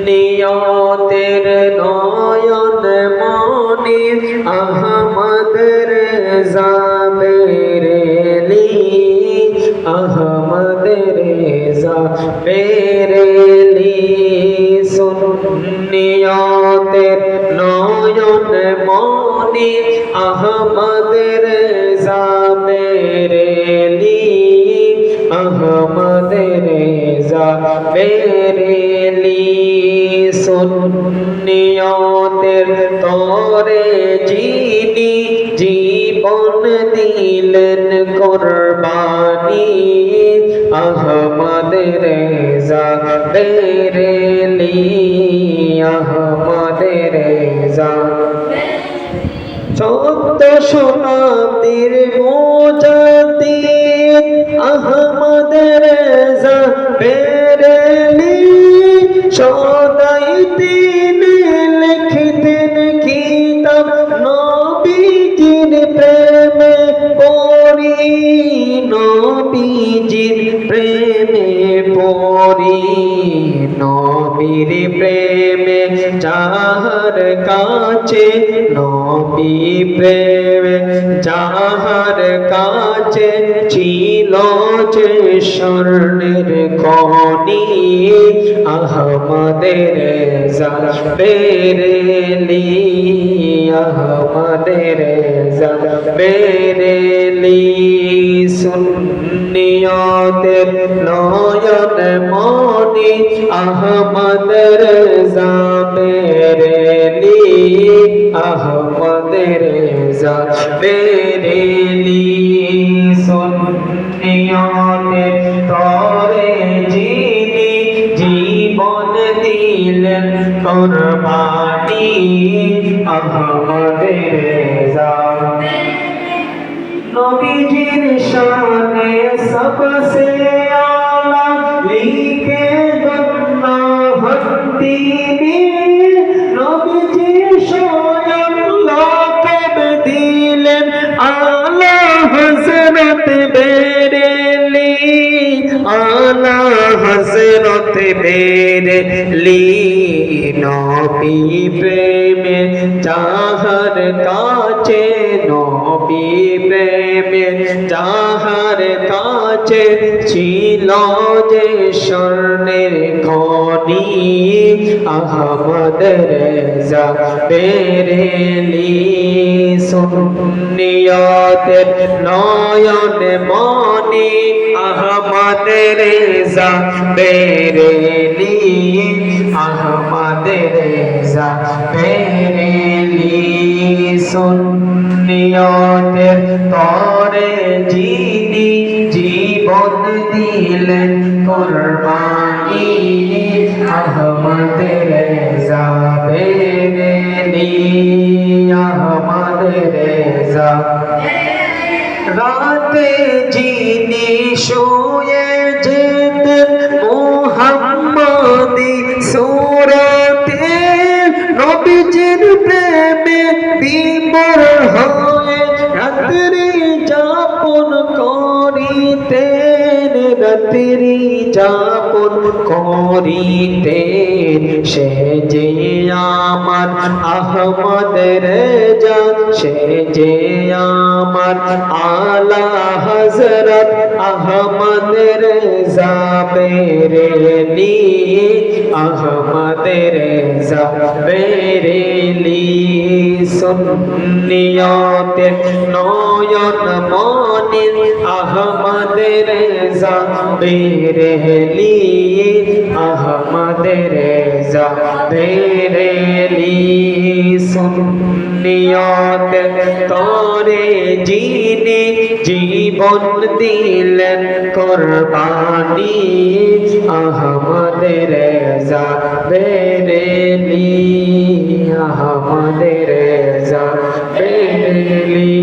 সুন্নিয়তের নয়ন মনি আহমদ রেজা বেরেলি আহমদ রেজা বেরেলি সুন্নিয়তের নয়ন মনি আহমদ রেজা বেরেলি আহমদ রেজা বেরেলি সুন্নিয়তের তরে যিনি জীবন দিলেন কুরবানি আহমদ রেজা বেরেলি আহমদ রেজা 14 শতাব্দীর মুজাদ্দিদ আহমদ রেজা বেরেলি সদাই তিনি লিখতেন কিতাব নবীজির প্রেমে পড়ি নবীজির প্রেমে পড়ি নবীর প্রেমে যাহার কাছে নবী প্রেমে যাহার কাছে ছিল যে স্বর্ণের খনি আহমদ রেজা বেরেলি আহমদ রেজা বেরেলি সুন্নিয়তের নয়ন মনি আহমদ রেজা বেরেলি আহমদ রেজা বেরেলি সুন্নিয়তের তরে যিনি জীবন দিলেন কুরবানি আহমদ রেজা নবীজির শানে সবসে আলা লিখে গন্না হত্তিনি নবীজি স্বয়ং লকব দিলেন আলা হযরত বেরেলি আলা হযরত বেরেলি নবী প্রেমে যাহার কাছে নবী প্রেমে যাহার কাছে ছিল যে স্বর্ণের খনি আহমদ রেজা বেরেলি সুন্নিয়তের নয়ন মনি আহমদ রেজা বেরেলি আহমদ রেজা বেরেলি সুন্নিয়তের তরে যিনি জীবন দিলেন কুরবানি আহমদ রেজা বেরেলি আহমদ রেজা রাতে যিনি শুয়ে যেতেন মুহাম্মদি সূরাতে নবীজির প্রেমে বিভোর হয়ে রাত্রি যাপন করিতেন রাত্রি যাপন করিতেন সে যে আমার আহমদ রেজা সে যে আমার আলা হযরত আহমদ রেজা বেরেলি আহমদ রেজা বেরেলি সুন্নিয়তের নয়ন মনি আহমদ রেজা বেরেলি আহমদ রেজা বেরেলি সুন্নিয়তের তরে যিনি জীবন দিলেন কুরবানি আহমদ রেজা বেরেলি আহমদ রেজা বেরেলি